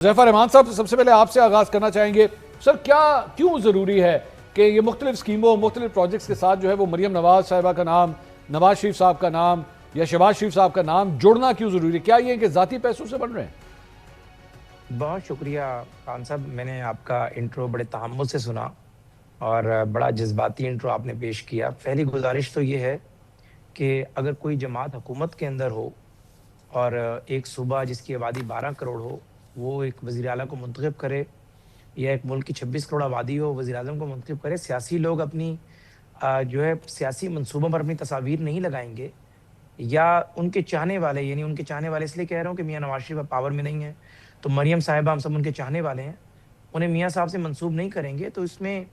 ज़फ़र रहमान साहब, सबसे पहले आपसे आगाज़ करना चाहेंगे सर, क्यों ज़रूरी है कि ये मुख्तलिफ स्कीमों मुख्तलिफ प्रोजेक्ट्स के साथ जो है वो मरियम नवाज़ साहिबा का नाम, नवाज शरीफ साहब का नाम या शहबाज शरीफ साहब का नाम जुड़ना क्यों ज़रूरी है? क्या ये कि ज़ाती पैसों से बन रहे हैं? बहुत शुक्रिया खान साहब, मैंने आपका इंट्रो बड़े तहम्मुल से सुना और बड़ा जज्बाती इंट्रो आपने पेश किया। पहली गुजारिश तो ये है कि अगर कोई जमात हुकूमत के अंदर हो और एक सूबा जिसकी आबादी 12 करोड़ हो, वो एक वज़ीर आला को मुंतखब करे, या एक मुल्क की 26 करोड़ आबादी हो, वज़ीर आज़म को मुंतखब करे। सियासी लोग अपनी जो है सियासी मंसूबों पर अपनी तस्वीर नहीं लगाएंगे, या उनके चाहने वाले, यानी उनके चाहने वाले इसलिए कह रहा हूँ कि मियाँ नवाज शरीफ अब पावर में नहीं है, तो मरियम साहिबा हम सब उनके चाहने वाले हैं, उन्हें मियाँ साहब से मंसूब नहीं करेंगे, तो इसमें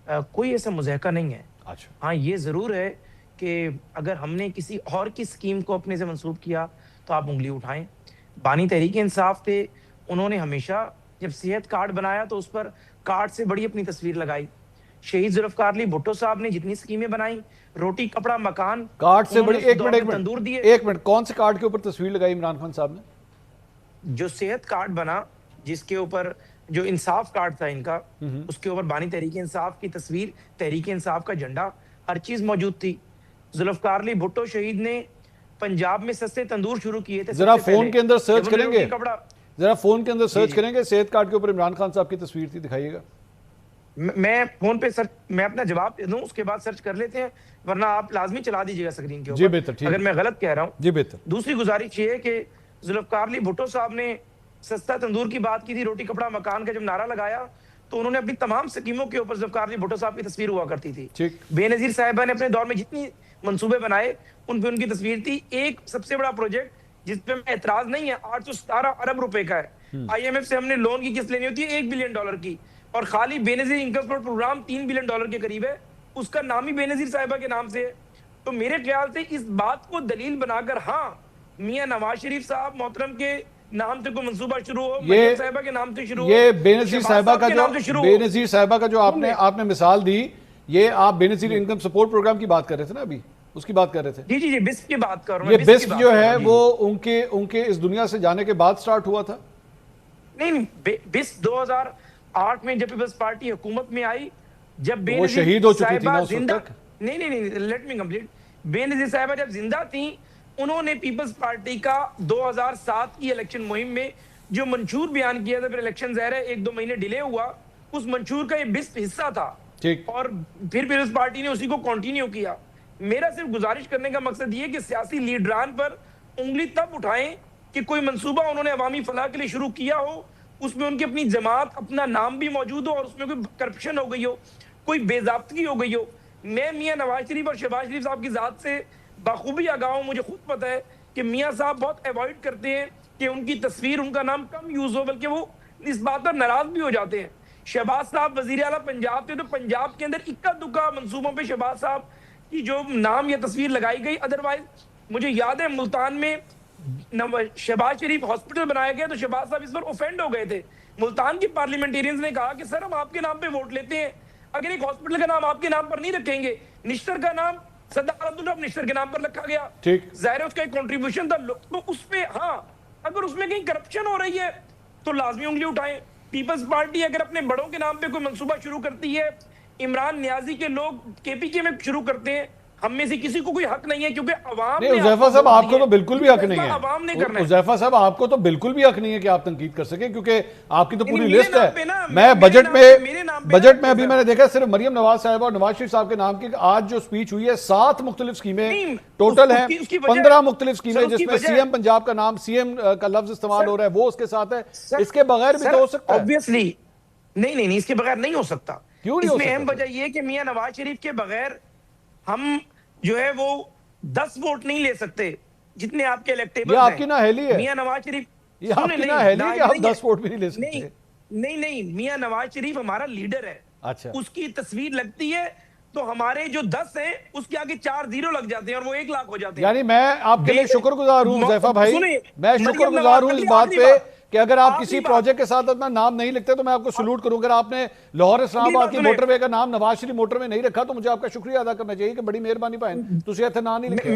कोई ऐसा मुज़ाहका नहीं है। अच्छा, हाँ, ये ज़रूर है कि अगर हमने किसी और की स्कीम को अपने से मंसूब किया, तो आप उँगली उठाएँ। बानी तहरीक-ए-इंसाफ थे, उन्होंने हमेशा जब सेहत कार्ड बनाया तो उस पर कार्ड से बड़ी अपनी तस्वीर लगाई। शहीद ज़ुल्फ़िकार अली भुट्टो साहब ने जितनी स्कीमें बनाई, रोटी, कपड़ा, मकान, कार्ड से बड़ी, उन्होंने उस दौर में तंदूर दिए। एक मिनट, कौन से कार्ड के ऊपर तस्वीर लगाई इमरान खान साहब ने? जो सेहत कार्ड बना, जिसके ऊपर जो इंसाफ कार्ड था इनका, उसके ऊपर बानी तहरीक इंसाफ की तस्वीर, तहरीक इंसाफ का झंडा, हर चीज मौजूद थी। जुल्फकार अली भुट्टो शहीद ने पंजाब में सस्ते तंदूर शुरू किए थे। जरा फोन के अंदर सर्च करेंगे, कपड़ा, जरा फोन के अंदर सर्च करेंगे, सेहत कार्ड के ऊपर इमरान खान साहब की तस्वीर थी, दिखाइएगा। मैं फोन पे सर्च, मैं अपना जवाब दे दूं उसके बाद सर्च कर लेते हैं, वरना आप लाजमी चला दीजिएगा स्क्रीन के ऊपर। जी बेहतर, ठीक, अगर मैं गलत कह रहा हूं। जी बेहतर। दूसरी गुजारिश ये है कि जुल्फकार अली भुट्टो साहब ने सस्ता तंदूर की बात की थी, रोटी कपड़ा मकान का जब नारा लगाया, तो उन्होंने अपनी तमाम स्कीमों के ऊपर जुल्फकार अली भुट्टो साहब की तस्वीर हुआ करती थी। ठीक, बेनजीर साहिबा ने अपने दौर में जितनी मंसूबे बनाए, उन पे उनकी तस्वीर थी। एक सबसे बड़ा प्रोजेक्ट जिसपे मैं एतराज नहीं है, 817 अरब रुपए का है। IMF से हमने लोन की किस्त लेनी होती है $1 बिलियन की, और खाली Benazir income support programme $3 billion के करीब है, उसका नाम ही बेनजीर साहिबा के नाम से है। तो मेरे ख्याल से इस बात को दलील बनाकर, हाँ, मियां नवाज शरीफ साहब मोहतरम के नाम से कोई मंसूबा शुरू हो, मरियम साहिबा के नाम से शुरू हो, ये बेनजीर साहिबा का जो आपने मिसाल दी, ये आप बेनजीर इनकम सपोर्ट प्रोग्राम की बात कर रहे थे ना, अभी उसकी बात कर रहे थे। जी, बिस्क की बात कर रहा हूं। ये बिस्क जो है वो उनके इस दुनिया से जाने के बाद स्टार्ट हुआ था? नहीं, बिस्क 2008 में जब पीपल्स पार्टी हुकूमत में आई, जब वो शहीद हो चुकी थी ना उस वक्त तक। नहीं, लेट मी कंप्लीट। बेनजीर साहिबा जब जिंदा थी, उन्होंने पीपल्स पार्टी का 2007 की इलेक्शन मुहिम में जो मंशूर बयान किया था, फिर इलेक्शन ज़ाहिर है 1-2 महीने डिले हुआ, उस मंशूर का ये बिस्क हिस्सा था। ठीक, और फिर पीपल्स पार्टी ने उसी को कंटिन्यू किया। मेरा सिर्फ गुजारिश करने का मकसद ये कि सियासी लीडरान पर उंगली तब उठाएं कि कोई मंसूबा उन्होंने अवामी फलाह के लिए शुरू किया हो, उसमें उनकी अपनी जमात, अपना नाम भी मौजूद हो, और उसमें कोई करप्शन हो गई हो, कोई बेजाब्तगी हो गई हो। मैं मियां नवाज शरीफ और शहबाज शरीफ साहब की जात से बाखूबी आगाह हूं। मुझे खुद पता है कि मियां साहब बहुत अवॉइड करते हैं कि उनकी तस्वीर, उनका नाम कम यूज हो, बल्कि वो इस बात पर नाराज भी हो जाते हैं। शहबाज साहब वजीर आला पंजाब थे, तो पंजाब के अंदर इक्का दुक्का मंसूबों पर शहबाज साहब की जो नाम या तस्वीर लगाई गई। अदरवाइज मुझे याद है मुल्तान में शहबाज शरीफ हॉस्पिटल बनाया गया, तो शहबाज साहब इस पर ऑफेंड हो गए थे। मुल्तान के पार्लियामेंटेरियंस ने कहा कि सर, हम आपके नाम पे वोट लेते हैं, अगर एक हॉस्पिटल का नाम आपके नाम पर नहीं रखेंगे। निश्तर का नाम सरदार अब्दुल निश्तर के नाम पर रखा गया, ठीक, जाहिर है उसका एक कंट्रीब्यूशन था। तो उस पे, हाँ, अगर उसमें कहीं करप्शन हो रही है तो लाजमी उंगली उठाएं। पीपल्स पार्टी अगर अपने बड़ों के नाम पे कोई मंसूबा शुरू करती है, इमरान नियाजी के लोग KPK में शुरू करते हैं, हम में से किसी को कोई हक नहीं है, क्योंकि अवाम ने उज़ैफा साहब, आपको तो बिल्कुल भी हक नहीं है। अवाम ने करना है। उज़ैफा साहब, आपको तो बिल्कुल भी हक नहीं है कि आप तंकीद कर सके, क्योंकि आपकी तो पूरी लिस्ट है। मैं बजट में अभी मैंने देखा सिर्फ मरियम नवाज साहिबा और नवाज शरीफ साहब के नाम की आज जो स्पीच हुई है, 7 मुख्तलिफ स्कीमें टोटल हैं, 15 मुख्तलिफ स्कीमें, जिसमें CM पंजाब का नाम, CM का लफ्ज इस्तेमाल हो रहा है, वो उसके साथ है। इसके बगैर भी तो हो सकता है। ऑब्वियसली नहीं, इसके बगैर नहीं हो सकता। क्यों नहीं हो सकता? इसमें अहम वजह यह है कि मियां नवाज शरीफ के बगैर हम जो है वो 10 वोट नहीं ले सकते जितने आपके इलेक्टेबल हैं। आपकी नाअहली है मियां नवाज शरीफ, ये आपकी नाअहली है कि आप 10 वोट भी नहीं ले सकते। नहीं, मियां नवाज शरीफ हमारा लीडर है। अच्छा, उसकी तस्वीर लगती है तो हमारे जो 10 हैं उसके आगे 4 जीरो लग जाते हैं और वो 1 लाख हो जाते हैं। यानी मैं आपके लिए शुक्रगुजार हूं ज़ैफा भाई, मैं शुक्रगुजार हूं इस बात पे कि अगर आप किसी प्रोजेक्ट के साथ अपना नाम नहीं लिखते तो मैं आपको सलूट करूं। अगर आपने लाहौर इस्लामाबाद की मोटरवे का नाम नवाज शरीफ मोटरवे नहीं रखा तो मुझे आपका शुक्रिया अदा करना चाहिए कि बड़ी मेहरबानी भाई, तुझे इतना नहीं लिखा।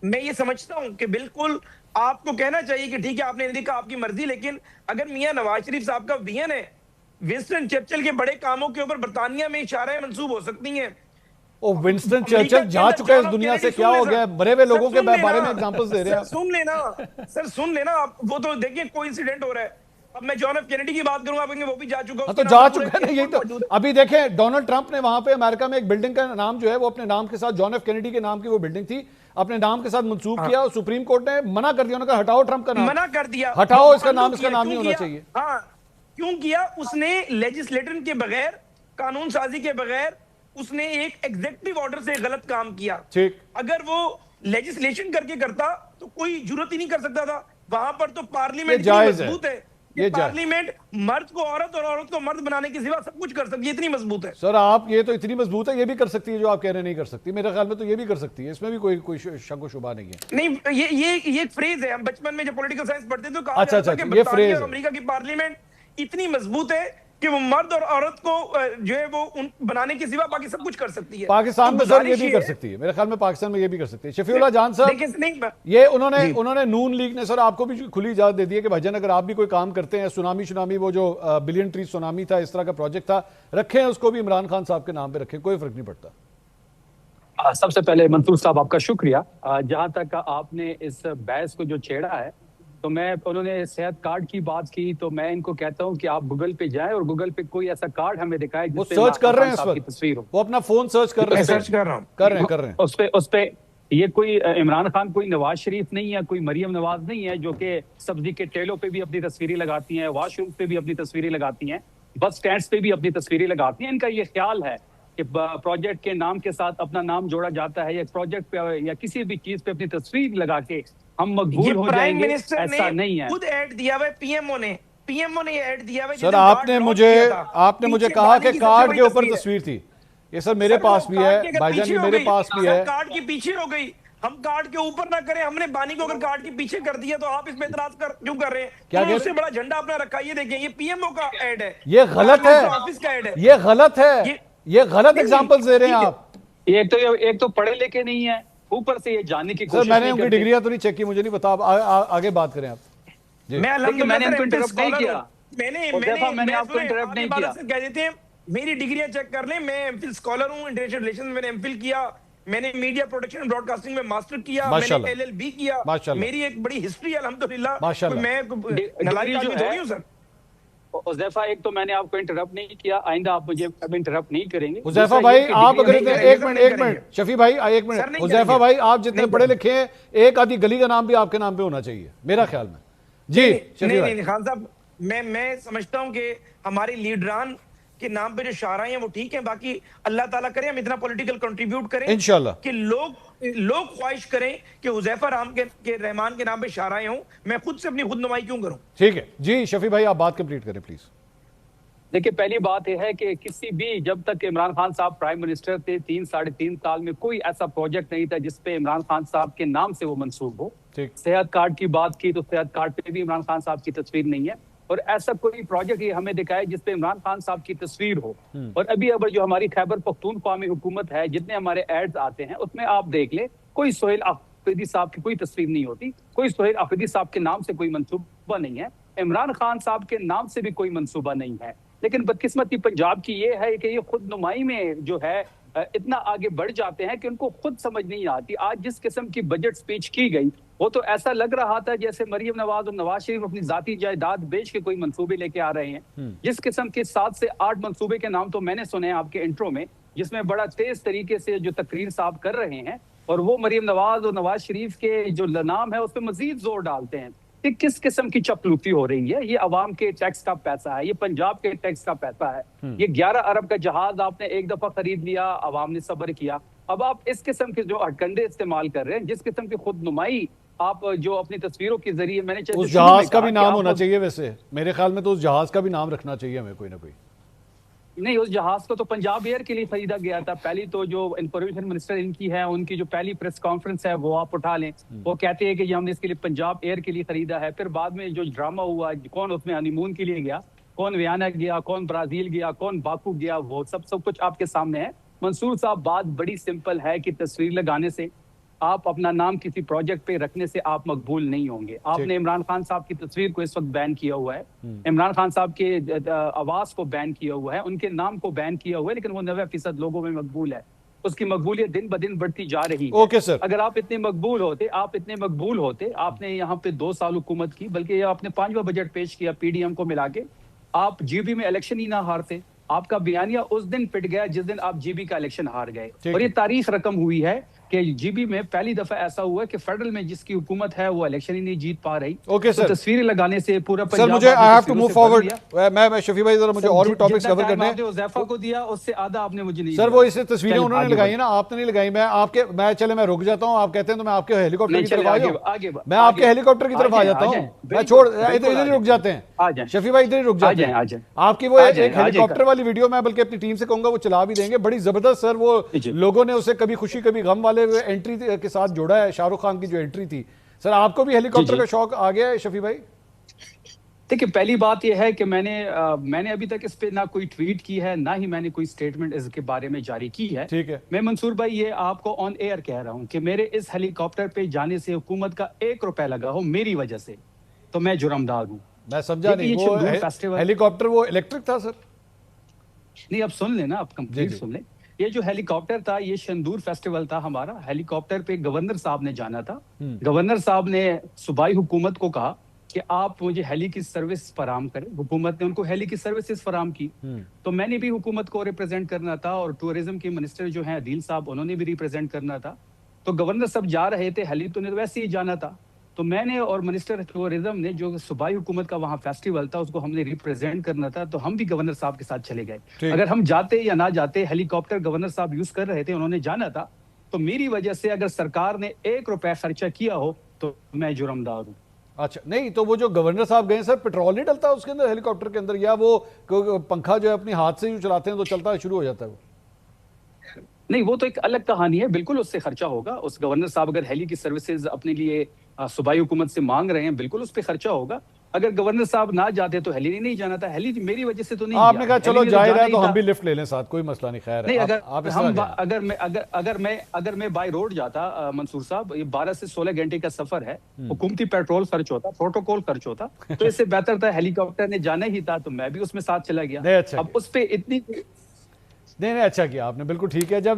मैं ये समझता हूं कि बिल्कुल आपको कहना चाहिए कि ठीक है आपने नहीं देखा, आपकी मर्जी, लेकिन अगर मियां नवाज शरीफ साहब का विजन है, विंस्टन चर्चिल के बड़े कामों के ऊपर बरतानिया में इशाराएं मंसूब हो सकती हैं। ओ विंस्टन चर्चिल जा चुका है इस दुनिया से, क्या हो गया? मरे हुए लोगों के बारे में एग्जांपल्स दे रहे हैं। सुन लेना सर, सुन लेना आप, वो तो देखिए कोई इंसिडेंट हो रहा है। अब मैं जॉन एफ कैनेडी की बात करूंगा, आप वो भी जा चुका, तो जा चुका है ना, यही तो। अभी देखें डोनाल्ड ट्रंप ने वहां पे अमेरिका में एक बिल्डिंग का नाम जो है वो अपने नाम के साथ, जॉन एफ कैनेडी के नाम की वो बिल्डिंग थी, अपने नाम के साथ मंसूब किया और सुप्रीम कोर्ट ने मना कर दिया, उन्होंने कहा हटाओ ट्रंप का नाम, मना कर दिया, हटाओ इसका नाम, इसका नाम नहीं होना चाहिए। हाँ, क्यों किया? उसने लेजिस्लेटर के बगैर, कानून साजी के बगैर उसने एक एग्जीक्यूटिव ऑर्डर से गलत काम किया। ठीक, अगर वो लेजिस्लेशन करके करता तो कोई जरूरत ही नहीं कर सकता था। वहां पर तो पार्लियामेंट मजबूत है, ये पार्लियामेंट मर्द को औरत और औरत को मर्द बनाने के सिवा सब कुछ कर सकती है, इतनी मजबूत है। सर आप ये तो इतनी मजबूत है, ये भी कर सकती है जो आप कह रहे नहीं कर सकती, मेरे ख्याल में तो ये भी कर सकती है, इसमें भी कोई शक व शुबा नहीं है। नहीं, ये एक फ्रेज है, हम बचपन में जब पॉलिटिकल साइंस पढ़ते थे तो कहा अच्छा, जाता है कि ये फ्रेज अमेरिका की पार्लियामेंट इतनी मजबूत है कि वो मर्द और औरत को जो है वो बनाने के सिवा बाकी सब कुछ कर सकती है। पाकिस्तान में सर ये भी कर सकती है, मेरे ख्याल में पाकिस्तान में ये भी कर सकती है। शफीउल्लाह जान साहब, ये उन्होंने नून लीग ने सर आपको भी खुली इजाजत दे दी है कि भाईजान अगर आप भी कोई काम करते हैं, सुनामी वो जो बिलियन ट्री सुनामी था, इस तरह का प्रोजेक्ट था, रखें उसको भी इमरान खान साहब के नाम पे रखें, कोई फर्क नहीं पड़ता। सबसे पहले मंसूर साहब आपका शुक्रिया। जहां तक आपने इस बहस को जो छेड़ा है, तो उन्होंने सेहत कार्ड की बात की, तो मैं इनको कहता हूं कि आप गूगल पे जाएं और गूगल पे कोई ऐसा कार्ड हमें दिखाए वो सर्च कर रहे हैं, इस वक्त तस्वीर हो, वो अपना फोन सर्च कर रहे हैं, सर्च कर रहे हैं उस पे ये कोई इमरान खान कोई नवाज शरीफ नहीं है, कोई मरियम नवाज नहीं है जो कि सब्जी के ठेलों पे भी अपनी तस्वीरें लगाती हैं, वॉशरूम पे भी अपनी तस्वीरें लगाती हैं, बस स्टैंड्स पे भी अपनी तस्वीरें लगाती हैं। इनका ये ख्याल है कि प्रोजेक्ट के नाम के साथ अपना नाम जोड़ा जाता है, या प्रोजेक्ट पे या किसी भी चीज पे अपनी तस्वीर लगा के हम मकबूल हो जाएंगे, ऐसा नहीं है। खुद ऐड दिया हुआ पीएमओ ने ऐड दिया हुआ। सर आपने मुझे कहा कि कार्ड के ऊपर तस्वीर थी, ये सर मेरे पास भी है भाईजान, ये मेरे पास भी है। कार्ड के पीछे हो गई, हम कार्ड के ऊपर ना करें, हमने बानी को अगर कार्ड के पीछे कर दिया तो आप इसमें इतराज क्यों कर रहे हैं? क्या उससे बड़ा झंडा अपना रखा, ये देखें, ये पीएमओ का ऐड है, ये गलत है, ऑफिस का ऐड है, ये गलत है, ये गलत एग्जांपल्स दे रहे हैं आप। एक तो पढ़े लिखे नहीं है, ऊपर से ये जानने की कोशिश। सर मैंने उनकी डिग्रियां तो नहीं चेक की, मुझे नहीं पता, आप आगे बात करें आप जी। मैंने आपको इंटरप्ट नहीं किया, मैंने आपको इंटरप्ट नहीं किया। कह देते हैं मेरी डिग्रियां चेक कर लें, मैं एमफिल स्कॉलर हूं, इंटरनेशनल रिलेशंस मैंने एमफिल किया, मैंने मीडिया प्रोडक्शन एंड ब्रॉडकास्टिंग में मास्टर किया, मैंने एलएलबी किया, मेरी एक बड़ी हिस्ट्री है अल्हम्दुलिल्लाह। मैं नलायक आदमी थोड़ी हूं सर। हुज़ैफा, एक तो मैंने आपको इंटरप्ट नहीं किया, आइंदा आप मुझे अब इंटरप्ट नहीं करेंगे। हुज़ैफा भाई आप अगर एक मिनट शफी भाई एक मिनट, हुज़ैफा भाई आप जितने पढ़े लिखे हैं, एक आधी गली का नाम भी आपके नाम पे होना चाहिए मेरा ख्याल में जी। नहीं खान साहब, मैं समझता हूं कि हमारे लीडरान के नाम पे जो शायराएं हैं वो ठीक है, बाकी अल्लाह ताला करे हम इतना पॉलिटिकल कंट्रीब्यूट करें इंशाल्लाह कि लोग ख्वाहिश करें कि हुज़ैफा रहमान के नाम पे शायराएं हों, मैं खुद से अपनी खुद नुमाई क्यों करूं? ठीक है जी। शफी भाई आप बात कंप्लीट करें प्लीज। देखिए, पहली बात यह है कि किसी भी, जब तक इमरान खान साहब प्राइम मिनिस्टर थे 3-3.5 साल में कोई ऐसा प्रोजेक्ट नहीं था जिसपे इमरान खान साहब के नाम से वो मंसूब हो। सेहत कार्ड की बात की तो सेहत कार्ड पे भी इमरान खान साहब की तस्वीर नहीं है, और ऐसा कोई प्रोजेक्ट ये हमें दिखाए जिसपे इमरान खान साहब की तस्वीर हो। और अभी अब जो हमारी खैबर पख्तूनख्वा में हुकूमत है, जितने हमारे एड्स आते हैं उसमें आप देख ले, कोई सोहेल आफरीदी साहब की कोई तस्वीर नहीं होती, कोई सोहेल आफरीदी साहब के नाम से कोई मंसूबा नहीं है, इमरान खान साहब के नाम से भी कोई मंसूबा नहीं है। लेकिन बदकिस्मती पंजाब की ये है कि ये खुद नुमाई में जो है इतना आगे बढ़ जाते हैं कि उनको खुद समझ नहीं आती। आज जिस किस्म की बजट स्पीच की गई, वो तो ऐसा लग रहा था जैसे मरियम नवाज और नवाज शरीफ अपनी जाती जायदाद बेच के कोई मंसूबे लेके आ रहे हैं। जिस किस्म के 7 से 8 मंसूबे के नाम तो मैंने सुने हैं आपके इंट्रो में, जिसमें बड़ा तेज तरीके से जो तकरीर साहब कर रहे हैं, और वो मरियम नवाज और नवाज शरीफ के जो नाम है उस पर मजीद जोर डालते हैं। कि किस किस्म की चपलूती हो रही है? ये अवाम के टैक्स का पैसा है, ये पंजाब के टैक्स का पैसा है। ये 11 अरब का जहाज आपने एक दफा खरीद लिया, अवाम ने सब्र किया, अब आप इस किस्म के जो हटकंडे इस्तेमाल कर रहे हैं, जिस किस्म की खुद नुमाई आप जो अपनी तस्वीरों के जरिए, मैंने उस जहाज का भी नाम होना चाहिए, वैसे मेरे ख्याल में तो उस जहाज का भी नाम रखना चाहिए हमें कोई ना कोई। नहीं, उस जहाज को तो पंजाब एयर के लिए खरीदा गया था। पहली तो जो इंफॉर्मेशन मिनिस्टर इनकी है, उनकी जो पहली प्रेस कॉन्फ्रेंस है वो आप उठा लें, वो कहते हैं कि हमने इसके लिए पंजाब एयर के लिए खरीदा है। फिर बाद में जो ड्रामा हुआ, कौन उसमें हनीमून के लिए गया, कौन वियना गया, कौन ब्राजील गया, कौन बाकू गया, वो सब कुछ आपके सामने है। मंसूर साहब, बात बड़ी सिंपल है कि तस्वीर लगाने से आप अपना नाम किसी प्रोजेक्ट पे रखने से आप मकबूल नहीं होंगे। आपने इमरान खान साहब की तस्वीर को इस वक्त बैन किया हुआ है, इमरान खान साहब के आवाज को बैन किया हुआ है, उनके नाम को बैन किया हुआ है, लेकिन वो 90% लोगों में मकबूल है। उसकी मकबूलियत दिन ब दिन बढ़ती जा रही है। ओके सर, अगर आप इतने मकबूल होते, आपने यहाँ पे 2 साल हुकूमत की, बल्कि आपने 5वां बजट पेश किया पीडीएम को मिला के, आप जीबी में इलेक्शन ही ना हारते। आपका बयानिया उस दिन पिट गया जिस दिन आप जीबी का इलेक्शन हार गए। और ये तारीख रकम हुई है कि जीबी में पहली दफा ऐसा हुआ कि फेडरल में जिसकी हुकूमत है वो इलेक्शन ही नहीं जीत पा रही। ओके सर, तो तस्वीरें लगाने से पूरा सर मुझे I have to move forward. मैं शफी भाई जरा मुझे और भी टॉपिक्स कवर करने हैं। उज़ैफा को दिया उससे आधा आपने मुझे नहीं सर, वो इसे तस्वीरें उन्होंने लगाई है ना, आपने नहीं लगाई। मैं रुक जाता हूँ, आप कहते हैं तो मैं आपके हेलीकॉप्टर की तरफ आ जाऊँ, मैं आपके हेलीकॉप्टर की तरफ आ जाता हूँ। मैं छोड़ इधर ही रुक जाते हैं, शफी भाई इधर ही रुक जाते हैं। आपकी वो एक हेलीकॉप्टर वाली वीडियो मैं बल्कि अपनी टीम से कहूंगा वो चला भी देंगे, बड़ी जबरदस्त सर। वो लोगों ने उसे कभी खुशी कभी गम वाले एंट्री के साथ जोड़ा है, शाहरुख खान की जो एंट्री थी। सर आपको भी हेलीकॉप्टर का शौक आ गया है शफी भाई? देखिए, पहली बात यह है कि मैंने अभी तक इस पे ना कोई ट्वीट की है, ना ही मैंने कोई स्टेटमेंट इसके बारे में जारी की है। ठीक है, मैं मंसूर भाई ये आपको ऑन एयर कह रहा हूं कि मेरे इस हेलीकॉप्टर पे जाने से हुकूमत का 1 रुपया लगा हो मेरी वजह से, तो मैं जुर्मदार हूं। मैं समझा नहीं, वो हेलीकॉप्टर वो इलेक्ट्रिक था सर? नहीं, अब सुन लेना, आप कंप्लीट सुन ले। ये जो हेलीकॉप्टर था, ये शंदूर फेस्टिवल था हमारा। हेलीकॉप्टर पे गवर्नर साहब ने जाना था। गवर्नर साहब ने सूबाई हुकूमत को कहा कि आप मुझे हेली की सर्विस फराम करें। हुकूमत ने उनको हेली की सर्विसेज फराम की। तो मैंने भी हुकूमत को रिप्रेजेंट करना था, और टूरिज्म के मिनिस्टर जो हैं अदील साहब, उन्होंने भी रिप्रेजेंट करना था। तो गवर्नर साहब जा रहे थे, हेली तो वैसे ही जाना था। तो मैंने और मिनिस्टर टूरिज्म ने, जो सूबाई हुकूमत का वहां फेस्टिवल था, उसको हमने रिप्रेजेंट करना था, तो हम भी गवर्नर साहब के साथ चले गए। अगर हम जाते या ना जाते, हेलीकॉप्टर गवर्नर साहब यूज कर रहे थे, उन्होंने जाना था, तो मेरी वजह से अगर सरकार ने 1 रुपया खर्चा किया हो तो मैं जुर्मदार हूँ। अच्छा, नहीं तो वो जो गवर्नर साहब गए सर, पेट्रोल नहीं डलता उसके अंदर हेलीकॉप्टर के अंदर, या वो पंखा जो है अपनी हाथ से ही चलाते हैं तो चलता है, शुरू हो जाता है वो? नहीं, वो तो एक अलग कहानी है। बिल्कुल उससे खर्चा होगा। उस गवर्नर साहब अगर हेली की सर्विसेज अपने लिए सूबाई हुकूमत से मांग रहे हैं, बिल्कुल उस पर खर्चा होगा। अगर गवर्नर साहब ना जाते तो हेली नहीं जाना था। हेली मेरी वजह से तो नहीं। आपने कहा चलो जाहिर है तो हम भी लिफ्ट ले लें साथ, कोई मसला नहीं। खैर नहीं, अगर मैं बाय रोड जाता मंसूर साहब, ये 12 से 16 घंटे का सफर है, हुकूमती पेट्रोल खर्च होता, प्रोटोकॉल खर्च होता, तो इससे बेहतर था हेलीकॉप्टर ने जाना ही था तो मैं भी उसमें साथ चला गया। नहीं, अच्छा अब उस पर इतनी नहीं, अच्छा किया आपने, बिल्कुल ठीक है। जब